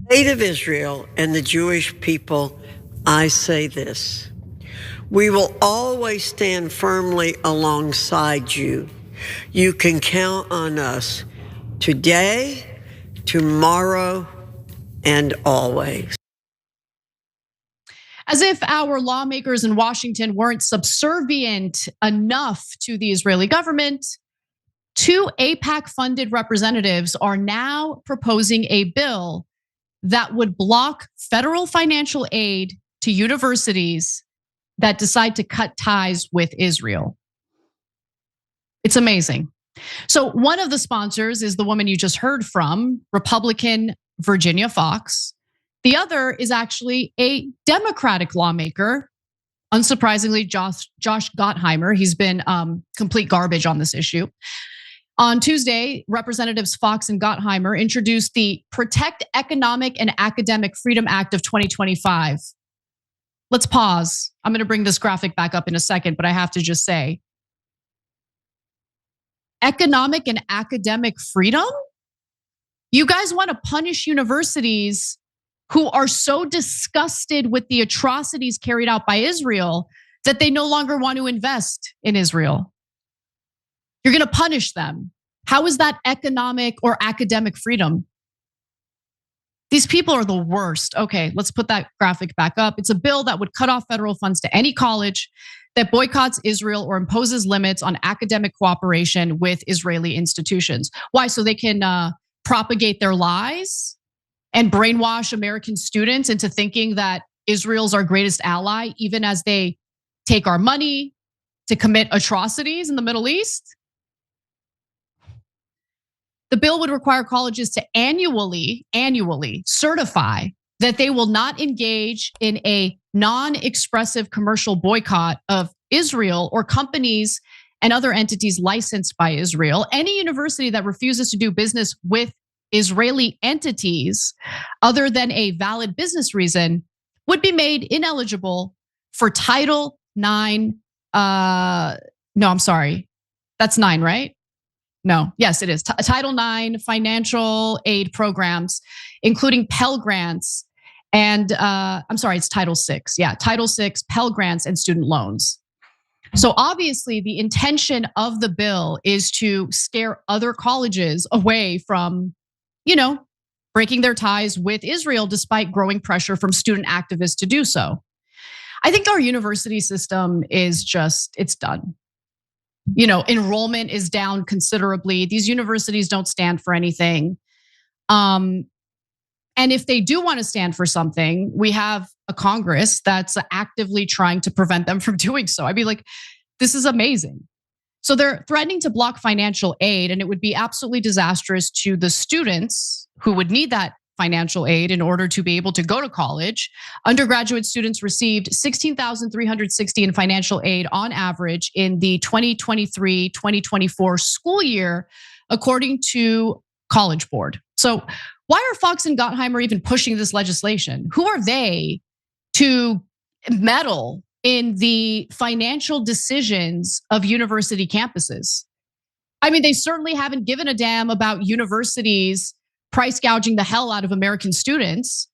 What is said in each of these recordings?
State of Israel and the Jewish people, I say this: we will always stand firmly alongside you. You can count on us today, tomorrow, and always. As if our lawmakers in Washington weren't subservient enough to the Israeli government, two AIPAC-funded representatives are now proposing a bill that would block federal financial aid to universities that decide to cut ties with Israel. It's amazing. So one of the sponsors is the woman you just heard from, Republican Virginia Foxx. The other is actually a Democratic lawmaker, unsurprisingly, Josh Gottheimer. He's been complete garbage on this issue. On Tuesday, Representatives Foxx and Gottheimer introduced the Protect Economic and Academic Freedom Act of 2025. Let's pause. I'm going to bring this graphic back up in a second, but I have to just say, economic and academic freedom? You guys want to punish universities who are so disgusted with the atrocities carried out by Israel that they no longer want to invest in Israel. You're going to punish them. How is that economic or academic freedom? These people are the worst. Okay, let's put that graphic back up. It's a bill that would cut off federal funds to any college that boycotts Israel or imposes limits on academic cooperation with Israeli institutions. Why? So they can propagate their lies and brainwash American students into thinking that Israel's our greatest ally, even as they take our money to commit atrocities in the Middle East. The bill would require colleges to annually certify that they will not engage in a non-expressive commercial boycott of Israel or companies and other entities licensed by Israel. Any university that refuses to do business with Israeli entities other than a valid business reason would be made ineligible for Title IX. No, I'm sorry. That's 9, right? No, yes, it is. Title IX financial aid programs, including Pell Grants and I'm sorry, it's Title VI. Yeah, Title VI, Pell Grants and student loans. So obviously the intention of the bill is to scare other colleges away from, breaking their ties with Israel despite growing pressure from student activists to do so. I think our university system is it's done. Enrollment is down considerably. These universities don't stand for anything. And if they do want to stand for something, we have a Congress that's actively trying to prevent them from doing so. I mean, this is amazing. So they're threatening to block financial aid, and it would be absolutely disastrous to the students who would need that financial aid in order to be able to go to college. Undergraduate students received $16,360 in financial aid on average in the 2023-2024 school year, according to College Board. So why are Foxx and Gottheimer even pushing this legislation? Who are they to meddle in the financial decisions of university campuses? I mean, they certainly haven't given a damn about universities price gouging the hell out of American students,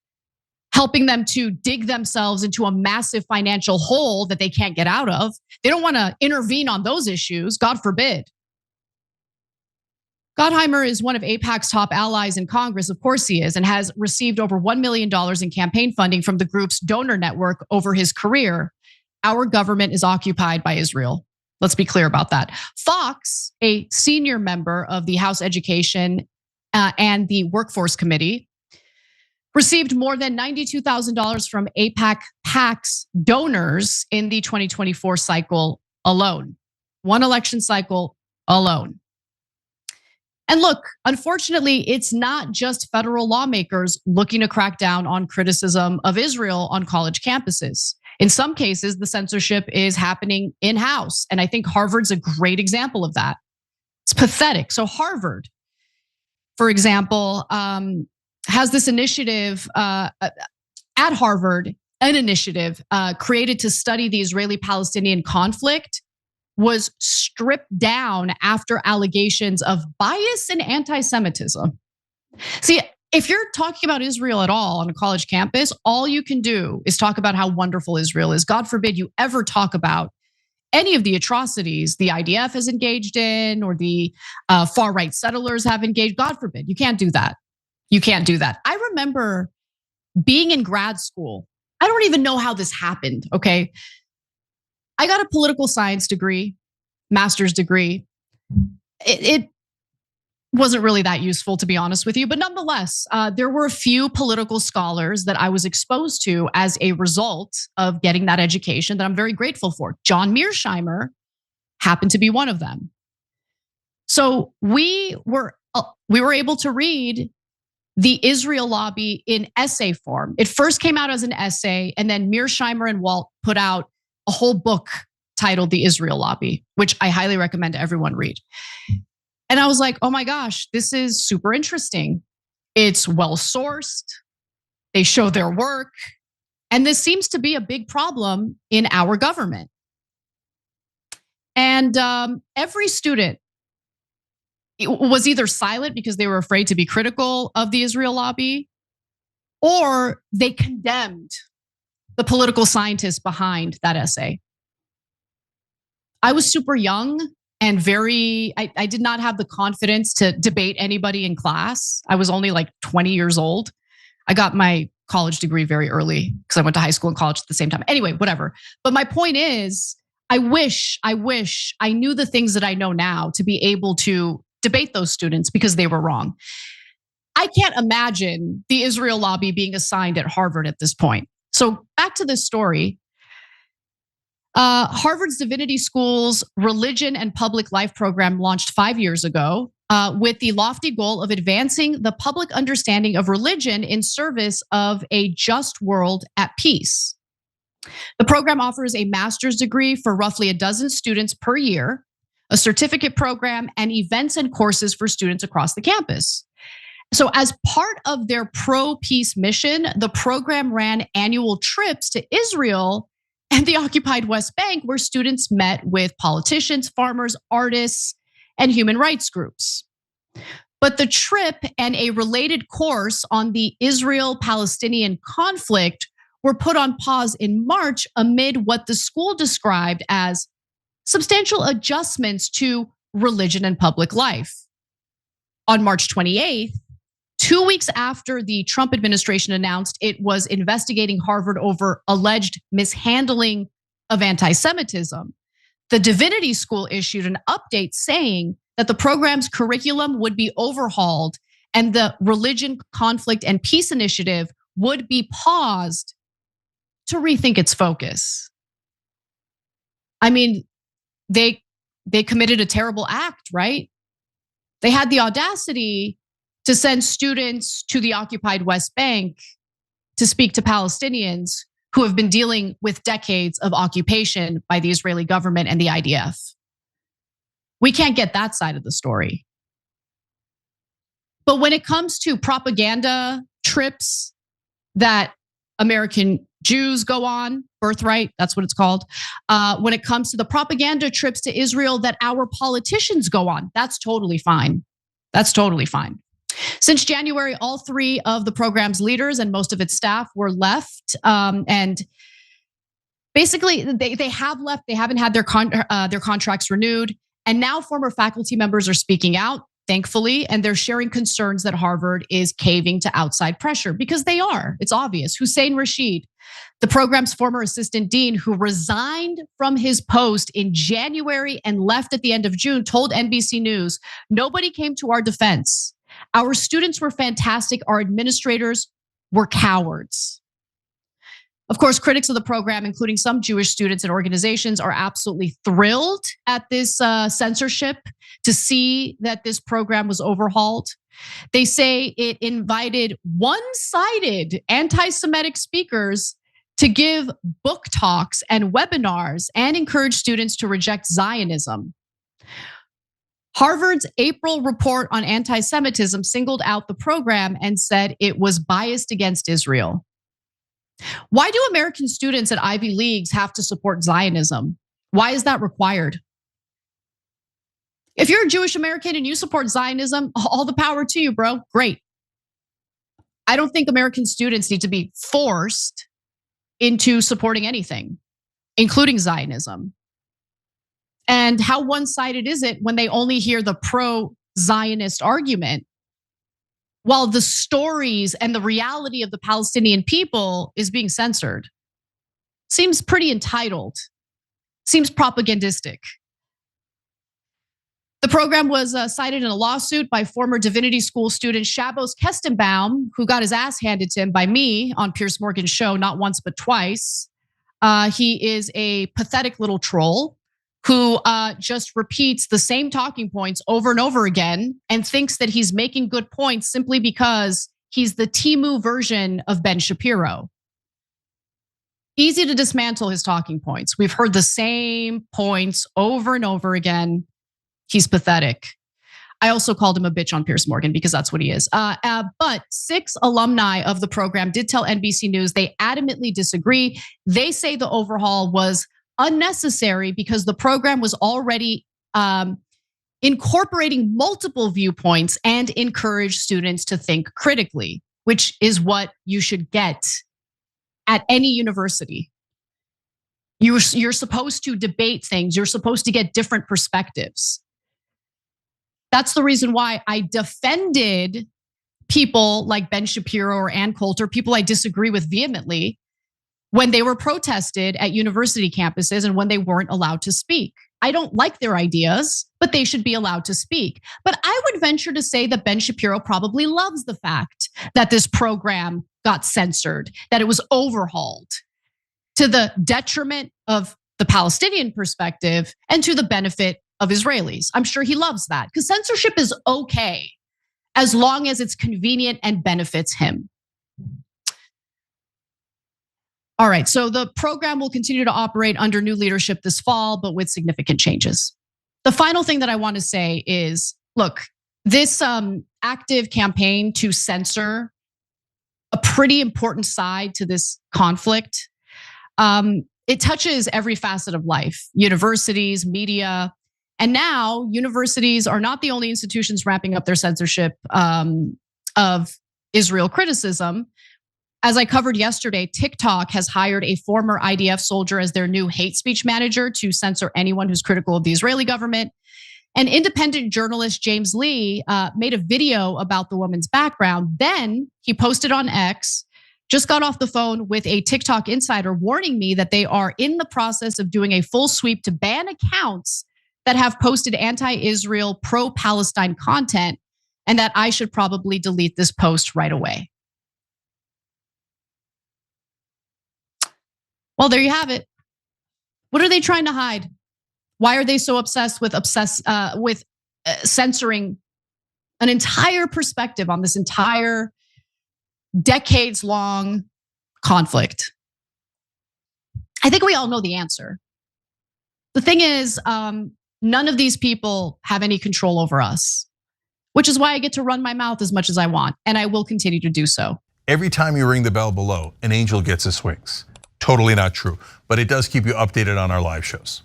helping them to dig themselves into a massive financial hole that they can't get out of. They don't want to intervene on those issues, God forbid. Gottheimer is one of AIPAC's top allies in Congress, of course he is, and has received over $1 million in campaign funding from the group's donor network over his career. Our government is occupied by Israel. Let's be clear about that. Foxx, a senior member of the House Education and the Workforce Committee, received more than $92,000 from AIPAC-PAC's donors in the 2024 cycle alone. One election cycle alone. And look, unfortunately, it's not just federal lawmakers looking to crack down on criticism of Israel on college campuses. In some cases, the censorship is happening in-house. And I think Harvard's a great example of that. It's pathetic. So Harvard, for example, has this initiative at Harvard, an initiative created to study the Israeli-Palestinian conflict, was stripped down after allegations of bias and anti-Semitism. See, if you're talking about Israel at all on a college campus, all you can do is talk about how wonderful Israel is. God forbid you ever talk about any of the atrocities the IDF has engaged in or the far right settlers have engaged. God forbid. You can't do that. You can't do that. I remember being in grad school. I don't even know how this happened, okay? I got a political science degree, master's degree. It wasn't really that useful, to be honest with you. But nonetheless, there were a few political scholars that I was exposed to as a result of getting that education that I'm very grateful for. John Mearsheimer happened to be one of them. So we were able to read the Israel lobby in essay form. It first came out as an essay, and then Mearsheimer and Walt put out a whole book titled The Israel Lobby, which I highly recommend everyone read. And I was like, oh my gosh, this is super interesting. It's well sourced. They show their work. And this seems to be a big problem in our government. And every student was either silent because they were afraid to be critical of the Israel lobby, or they condemned the political scientists behind that essay. I was super young and I did not have the confidence to debate anybody in class. I was only like 20 years old. I got my college degree very early because I went to high school and college at the same time. Anyway, whatever. But my point is, I wish I knew the things that I know now to be able to debate those students because they were wrong. I can't imagine the Israel lobby being assigned at Harvard at this point. So back to this story. Harvard's Divinity School's Religion and Public Life program launched 5 years ago with the lofty goal of advancing the public understanding of religion in service of a just world at peace. The program offers a master's degree for roughly a dozen students per year, a certificate program, and events and courses for students across the campus. So as part of their pro-peace mission, the program ran annual trips to Israel and the occupied West Bank, where students met with politicians, farmers, artists, and human rights groups. But the trip and a related course on the Israel-Palestinian conflict were put on pause in March amid what the school described as substantial adjustments to religion and public life. On March 28th, 2 weeks after the Trump administration announced it was investigating Harvard over alleged mishandling of anti-Semitism, the Divinity School issued an update saying that the program's curriculum would be overhauled and the Religion, Conflict, and Peace Initiative would be paused to rethink its focus. I mean, they committed a terrible act, right? They had the audacity to send students to the occupied West Bank to speak to Palestinians who have been dealing with decades of occupation by the Israeli government and the IDF. We can't get that side of the story. But when it comes to propaganda trips that American Jews go on, birthright, that's what it's called. When it comes to the propaganda trips to Israel that our politicians go on, that's totally fine. That's totally fine. Since January, all three of the program's leaders and most of its staff were left. And basically, they have left. They haven't had their contracts renewed. And now former faculty members are speaking out, thankfully, and they're sharing concerns that Harvard is caving to outside pressure because they are. It's obvious. Hussein Rashid, the program's former assistant dean who resigned from his post in January and left at the end of June, told NBC News, "Nobody came to our defense. Our students were fantastic. Our administrators were cowards." Of course, critics of the program, including some Jewish students and organizations, are absolutely thrilled at this censorship to see that this program was overhauled. They say it invited one-sided anti-Semitic speakers to give book talks and webinars and encourage students to reject Zionism. Harvard's April report on anti-Semitism singled out the program and said it was biased against Israel. Why do American students at Ivy Leagues have to support Zionism? Why is that required? If you're a Jewish American and you support Zionism, all the power to you, bro. Great. I don't think American students need to be forced into supporting anything, including Zionism. And how one-sided is it when they only hear the pro-Zionist argument, while the stories and the reality of the Palestinian people is being censored? Seems pretty entitled, seems propagandistic. The program was cited in a lawsuit by former Divinity School student Shabbos Kestenbaum, who got his ass handed to him by me on Piers Morgan's show, not once but twice. He is a pathetic little troll who just repeats the same talking points over and over again and thinks that he's making good points simply because he's the Timu version of Ben Shapiro. Easy to dismantle his talking points. We've heard the same points over and over again. He's pathetic. I also called him a bitch on Piers Morgan because that's what he is. But 6 alumni of the program did tell NBC News they adamantly disagree. They say the overhaul was unnecessary because the program was already incorporating multiple viewpoints and encouraged students to think critically, which is what you should get at any university. You're supposed to debate things. You're supposed to get different perspectives. That's the reason why I defended people like Ben Shapiro or Ann Coulter, people I disagree with vehemently, when they were protested at university campuses and when they weren't allowed to speak. I don't like their ideas, but they should be allowed to speak. But I would venture to say that Ben Shapiro probably loves the fact that this program got censored, that it was overhauled to the detriment of the Palestinian perspective and to the benefit of Israelis. I'm sure he loves that because censorship is okay as long as it's convenient and benefits him. All right, so the program will continue to operate under new leadership this fall, but with significant changes. The final thing that I want to say is, look, this active campaign to censor a pretty important side to this conflict, it touches every facet of life, universities, media, and now universities are not the only institutions ramping up their censorship of Israel criticism. As I covered yesterday, TikTok has hired a former IDF soldier as their new hate speech manager to censor anyone who's critical of the Israeli government. And independent journalist James Lee made a video about the woman's background. Then he posted on X, just got off the phone with a TikTok insider warning me that they are in the process of doing a full sweep to ban accounts that have posted anti-Israel, pro-Palestine content, and that I should probably delete this post right away. Well, there you have it. What are they trying to hide? Why are they so obsessed with censoring an entire perspective on this entire decades-long conflict? I think we all know the answer. The thing is, none of these people have any control over us, which is why I get to run my mouth as much as I want, and I will continue to do so. Every time you ring the bell below, an angel gets his wings. Totally not true, but it does keep you updated on our live shows.